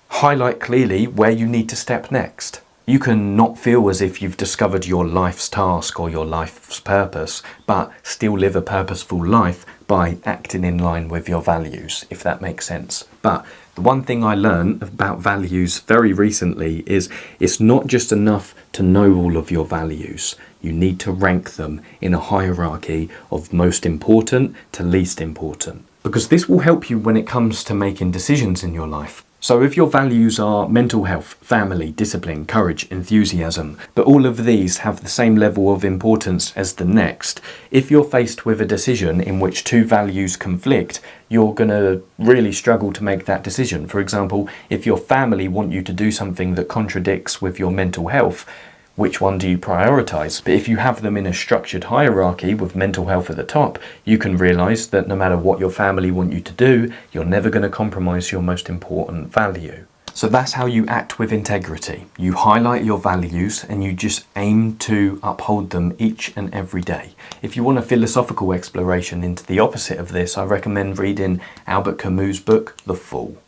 highlight clearly where you need to step next. You can not feel as if you've discovered your life's task or your life's purpose, but still live a purposeful life by acting in line with your values, if that makes sense. But the one thing I learned about values very recently is it's not just enough to know all of your values. You need to rank them in a hierarchy of most important to least important, because this will help you when it comes to making decisions in your life. So if your values are mental health, family, discipline, courage, enthusiasm, but all of these have the same level of importance as the next, if you're faced with a decision in which 2 values conflict, you're going to really struggle to make that decision. For example, if your family want you to do something that contradicts with your mental health, which one do you prioritize? But if you have them in a structured hierarchy with mental health at the top, you can realize that no matter what your family want you to do, you're never going to compromise your most important value. So that's how you act with integrity. You highlight your values and you just aim to uphold them each and every day. If you want a philosophical exploration into the opposite of this, I recommend reading Albert Camus' book, The Fall,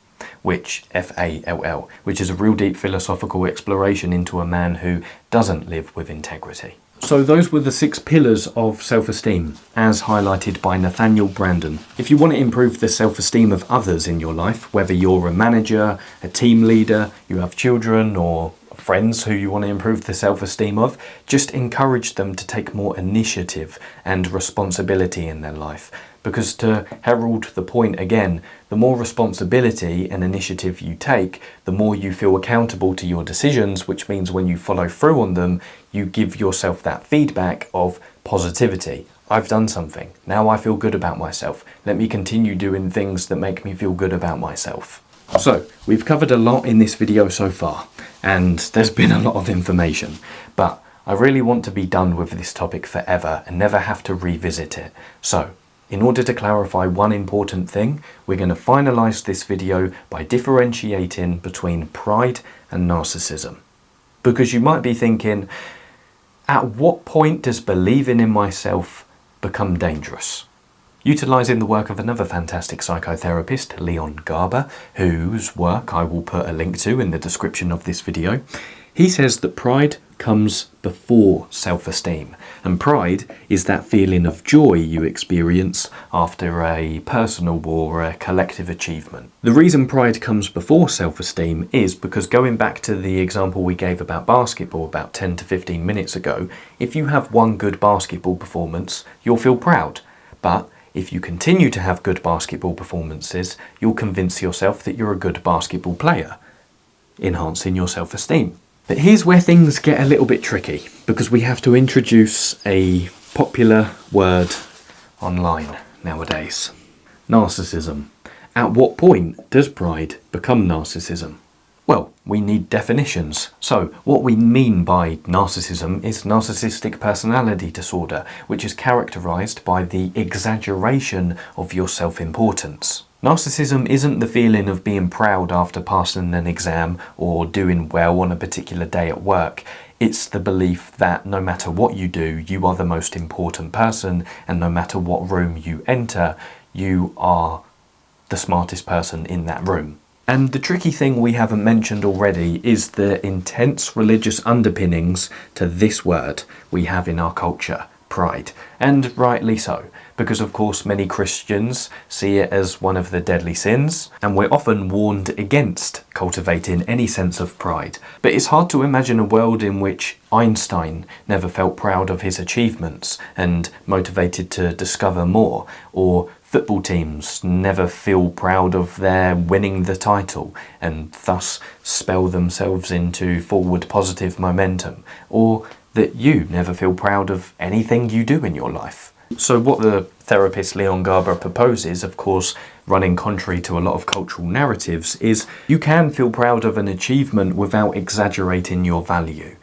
which F-A-L-L, which is a real deep philosophical exploration into a man who doesn't live with integrity. So those were the 6 pillars of self-esteem, as highlighted by Nathaniel Branden. If you want to improve the self-esteem of others in your life, whether you're a manager, a team leader, you have children, or friends who you want to improve the self-esteem of, just encourage them to take more initiative and responsibility in their life. Because to herald the point again, the more responsibility and initiative you take, the more you feel accountable to your decisions, which means when you follow through on them, you give yourself that feedback of positivity. I've done something. Now I feel good about myself. Let me continue doing things that make me feel good about myself. So, we've covered a lot in this video so far, and there's been a lot of information, but I really want to be done with this topic forever and never have to revisit it. So, in order to clarify one important thing, we're going to finalize this video by differentiating between pride and narcissism. Because you might be thinking, at what point does believing in myself become dangerous? Utilising the work of another fantastic psychotherapist, Leon Garber, whose work I will put a link to in the description of this video, he says that pride comes before self-esteem, and pride is that feeling of joy you experience after a personal or a collective achievement. The reason pride comes before self-esteem is because, going back to the example we gave about basketball about 10 to 15 minutes ago, if you have one good basketball performance, you'll feel proud. But if you continue to have good basketball performances, you'll convince yourself that you're a good basketball player, enhancing your self-esteem. But here's where things get a little bit tricky, because we have to introduce a popular word online nowadays. Narcissism. At what point does pride become narcissism? Well, we need definitions. So, what we mean by narcissism is narcissistic personality disorder, which is characterized by the exaggeration of your self-importance. Narcissism isn't the feeling of being proud after passing an exam or doing well on a particular day at work. It's the belief that no matter what you do, you are the most important person, and no matter what room you enter, you are the smartest person in that room. And the tricky thing we haven't mentioned already is the intense religious underpinnings to this word we have in our culture, pride. And rightly so, because of course many Christians see it as one of the deadly sins, and we're often warned against cultivating any sense of pride. But it's hard to imagine a world in which Einstein never felt proud of his achievements and motivated to discover more, or football teams never feel proud of their winning the title and thus spell themselves into forward positive momentum, or that you never feel proud of anything you do in your life. So what the therapist Leon Garber proposes, of course running contrary to a lot of cultural narratives, is you can feel proud of an achievement without exaggerating your value.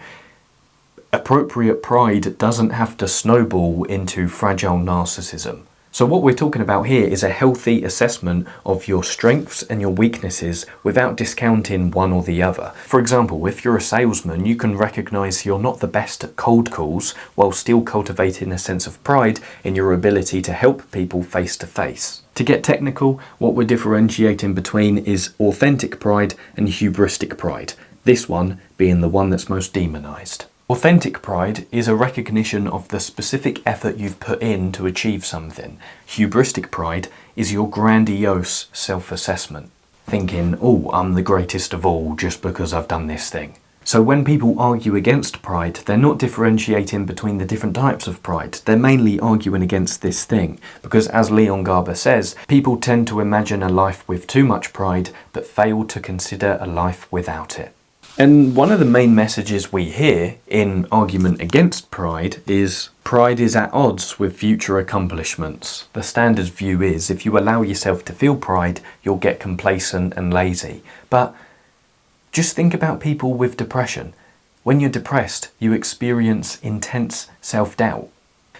Appropriate pride doesn't have to snowball into fragile narcissism. So what we're talking about here is a healthy assessment of your strengths and your weaknesses without discounting one or the other. For example, if you're a salesman, you can recognise you're not the best at cold calls while still cultivating a sense of pride in your ability to help people face to face. To get technical, what we're differentiating between is authentic pride and hubristic pride, this one being the one that's most demonised. Authentic pride is a recognition of the specific effort you've put in to achieve something. Hubristic pride is your grandiose self-assessment, thinking, oh, I'm the greatest of all just because I've done this thing. So when people argue against pride, they're not differentiating between the different types of pride. They're mainly arguing against this thing, because as Leon Garber says, people tend to imagine a life with too much pride, but fail to consider a life without it. And one of the main messages we hear in argument against pride is at odds with future accomplishments. The standard view is if you allow yourself to feel pride, you'll get complacent and lazy. But just think about people with depression. When you're depressed, you experience intense self-doubt.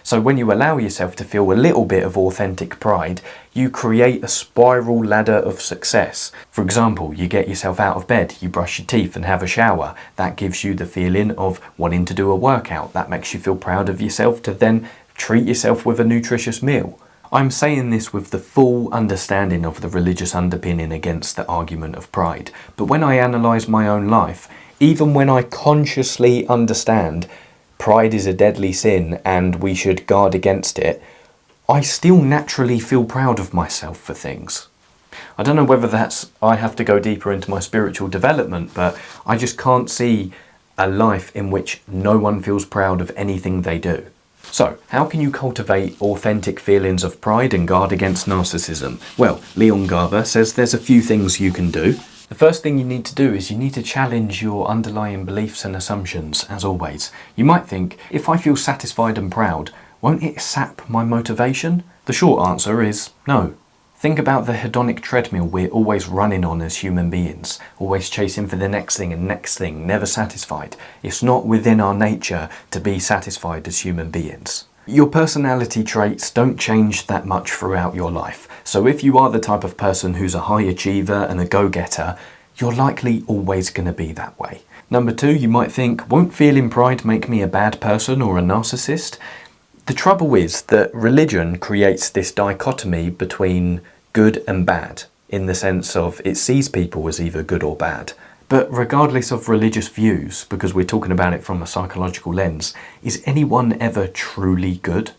So when you allow yourself to feel a little bit of authentic pride, you create a spiral ladder of success. For example, you get yourself out of bed, you brush your teeth and have a shower. That gives you the feeling of wanting to do a workout. That makes you feel proud of yourself to then treat yourself with a nutritious meal. I'm saying this with the full understanding of the religious underpinning against the argument of pride. But when I analyse my own life, even when I consciously understand pride is a deadly sin and we should guard against it, I still naturally feel proud of myself for things. I don't know whether that's I have to go deeper into my spiritual development, but I just can't see a life in which no one feels proud of anything they do. So, how can you cultivate authentic feelings of pride and guard against narcissism? Well, Leon Garber says there's a few things you can do. The first thing you need to do is you need to challenge your underlying beliefs and assumptions, as always. You might think, if I feel satisfied and proud, won't it sap my motivation? The short answer is no. Think about the hedonic treadmill we're always running on as human beings, always chasing for the next thing and next thing, never satisfied. It's not within our nature to be satisfied as human beings. Your personality traits don't change that much throughout your life. So if you are the type of person who's a high achiever and a go-getter, you're likely always going to be that way. Number two, you might think, won't feeling pride make me a bad person or a narcissist? The trouble is that religion creates this dichotomy between good and bad, in the sense of it sees people as either good or bad. But regardless of religious views, because we're talking about it from a psychological lens, is anyone ever truly good?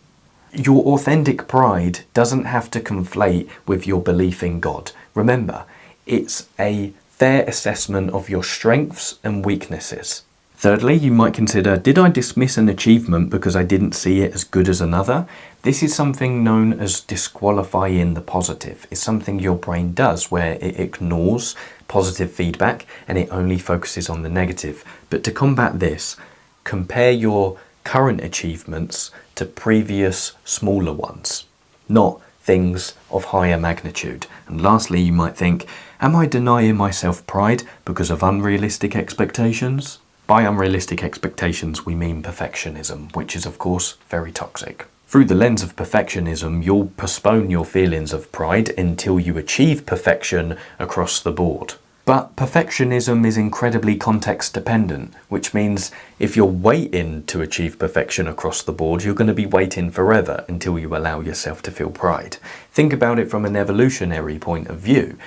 Your authentic pride doesn't have to conflate with your belief in God. Remember, it's a fair assessment of your strengths and weaknesses. Thirdly, you might consider, did I dismiss an achievement because I didn't see it as good as another? This is something known as disqualifying the positive. It's something your brain does where it ignores positive feedback and it only focuses on the negative. But to combat this, compare your current achievements to previous smaller ones, not things of higher magnitude. And lastly, you might think, am I denying myself pride because of unrealistic expectations? By unrealistic expectations, we mean perfectionism, which is of course very toxic. Through the lens of perfectionism, you'll postpone your feelings of pride until you achieve perfection across the board. But perfectionism is incredibly context dependent, which means if you're waiting to achieve perfection across the board, you're going to be waiting forever until you allow yourself to feel pride. Think about it from an evolutionary point of view.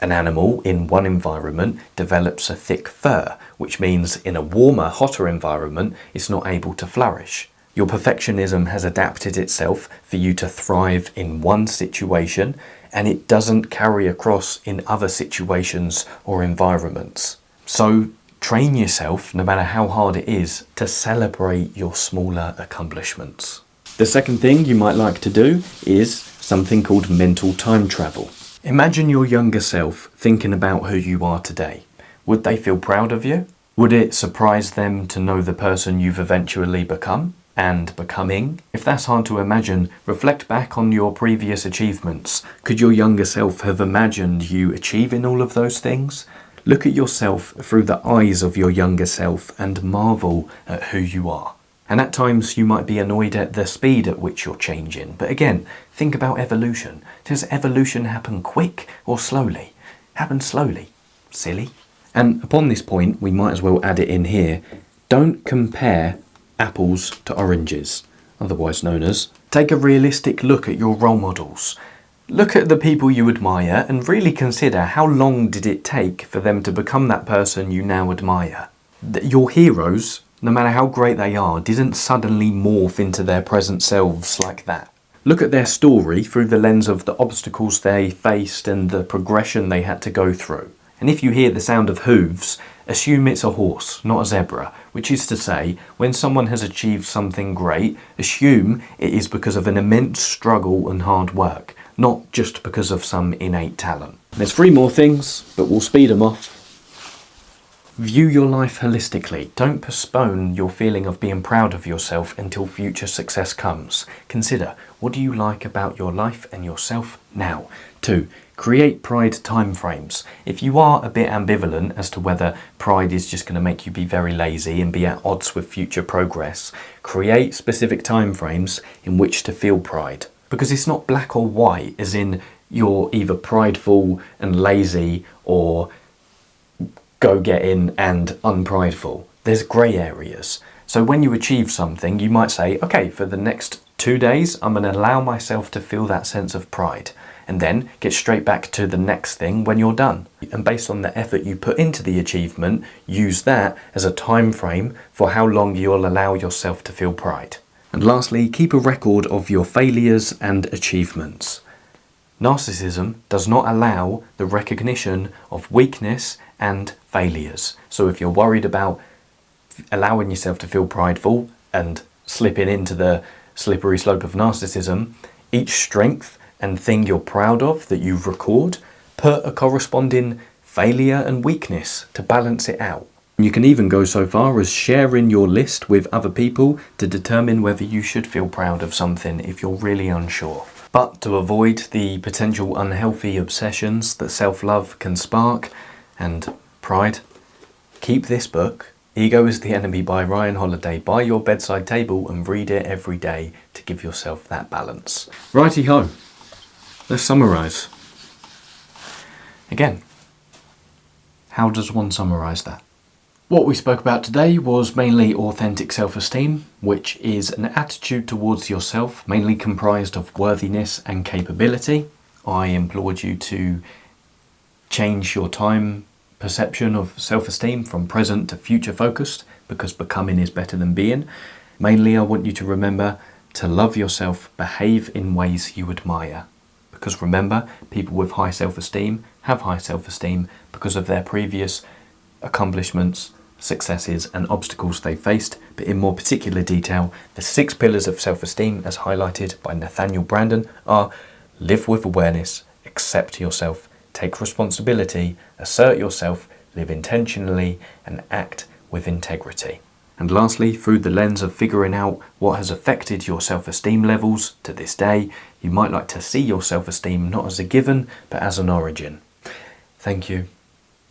An animal in one environment develops a thick fur, which means in a warmer, hotter environment, it's not able to flourish. Your perfectionism has adapted itself for you to thrive in one situation, and it doesn't carry across in other situations or environments. So train yourself, no matter how hard it is, to celebrate your smaller accomplishments. The second thing you might like to do is something called mental time travel. Imagine your younger self thinking about who you are today. Would they feel proud of you? Would it surprise them to know the person you've eventually become and becoming? If that's hard to imagine, reflect back on your previous achievements. Could your younger self have imagined you achieving all of those things? Look at yourself through the eyes of your younger self and marvel at who you are. And at times you might be annoyed at the speed at which you're changing. But again, think about evolution. Does evolution happen quick or slowly? Happen slowly. Silly. And upon this point, we might as well add it in here. Don't compare apples to oranges, otherwise known as. Take a realistic look at your role models. Look at the people you admire and really consider how long did it take for them to become that person you now admire. Your heroes, no matter how great they are, didn't suddenly morph into their present selves like that. Look at their story through the lens of the obstacles they faced and the progression they had to go through. And if you hear the sound of hooves, assume it's a horse, not a zebra, which is to say, when someone has achieved something great, assume it is because of an immense struggle and hard work, not just because of some innate talent. There's 3 more things, but we'll speed them off. View your life holistically. Don't postpone your feeling of being proud of yourself until future success comes. Consider, what do you like about your life and yourself now? 2. Create pride timeframes. If you are a bit ambivalent as to whether pride is just going to make you be very lazy and be at odds with future progress, create specific timeframes in which to feel pride. Because it's not black or white, as in you're either prideful and lazy or go-getting and unprideful. There's grey areas. So when you achieve something, you might say, okay, for the next 2 days, I'm going to allow myself to feel that sense of pride. And then get straight back to the next thing when you're done. And based on the effort you put into the achievement, use that as a time frame for how long you'll allow yourself to feel pride. And lastly, keep a record of your failures and achievements. Narcissism does not allow the recognition of weakness and failures. So if you're worried about allowing yourself to feel prideful and slipping into the slippery slope of narcissism, each strength and thing you're proud of that you record, put a corresponding failure and weakness to balance it out. You can even go so far as sharing your list with other people to determine whether you should feel proud of something if you're really unsure. But to avoid the potential unhealthy obsessions that self-love can spark and pride, keep this book, Ego is the Enemy by Ryan Holiday, by your bedside table and read it every day to give yourself that balance. Righty-ho, let's summarise. Again, how does one summarise that? What we spoke about today was mainly authentic self-esteem, which is an attitude towards yourself, mainly comprised of worthiness and capability. I implored you to change your time perception of self-esteem from present to future focused, because becoming is better than being. Mainly I want you to remember to love yourself, behave in ways you admire. Because remember, people with high self-esteem have high self-esteem because of their previous accomplishments, successes and obstacles they faced, but in more particular detail, the 6 pillars of self-esteem as highlighted by Nathaniel Branden are: live with awareness, accept yourself, take responsibility, assert yourself, live intentionally and act with integrity. And lastly, through the lens of figuring out what has affected your self-esteem levels to this day, you might like to see your self-esteem not as a given, but as an origin. Thank you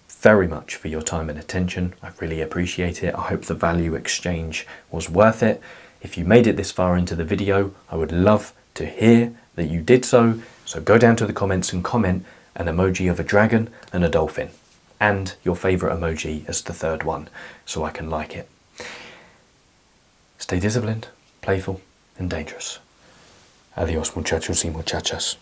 very much for your time and attention. I really appreciate it. I hope the value exchange was worth it. If you made it this far into the video, I would love to hear that you did so. So go down to the comments and comment an emoji of a dragon and a dolphin, and your favourite emoji as the 3rd one, so I can like it. Stay disciplined, playful and dangerous. Adios muchachos y muchachas.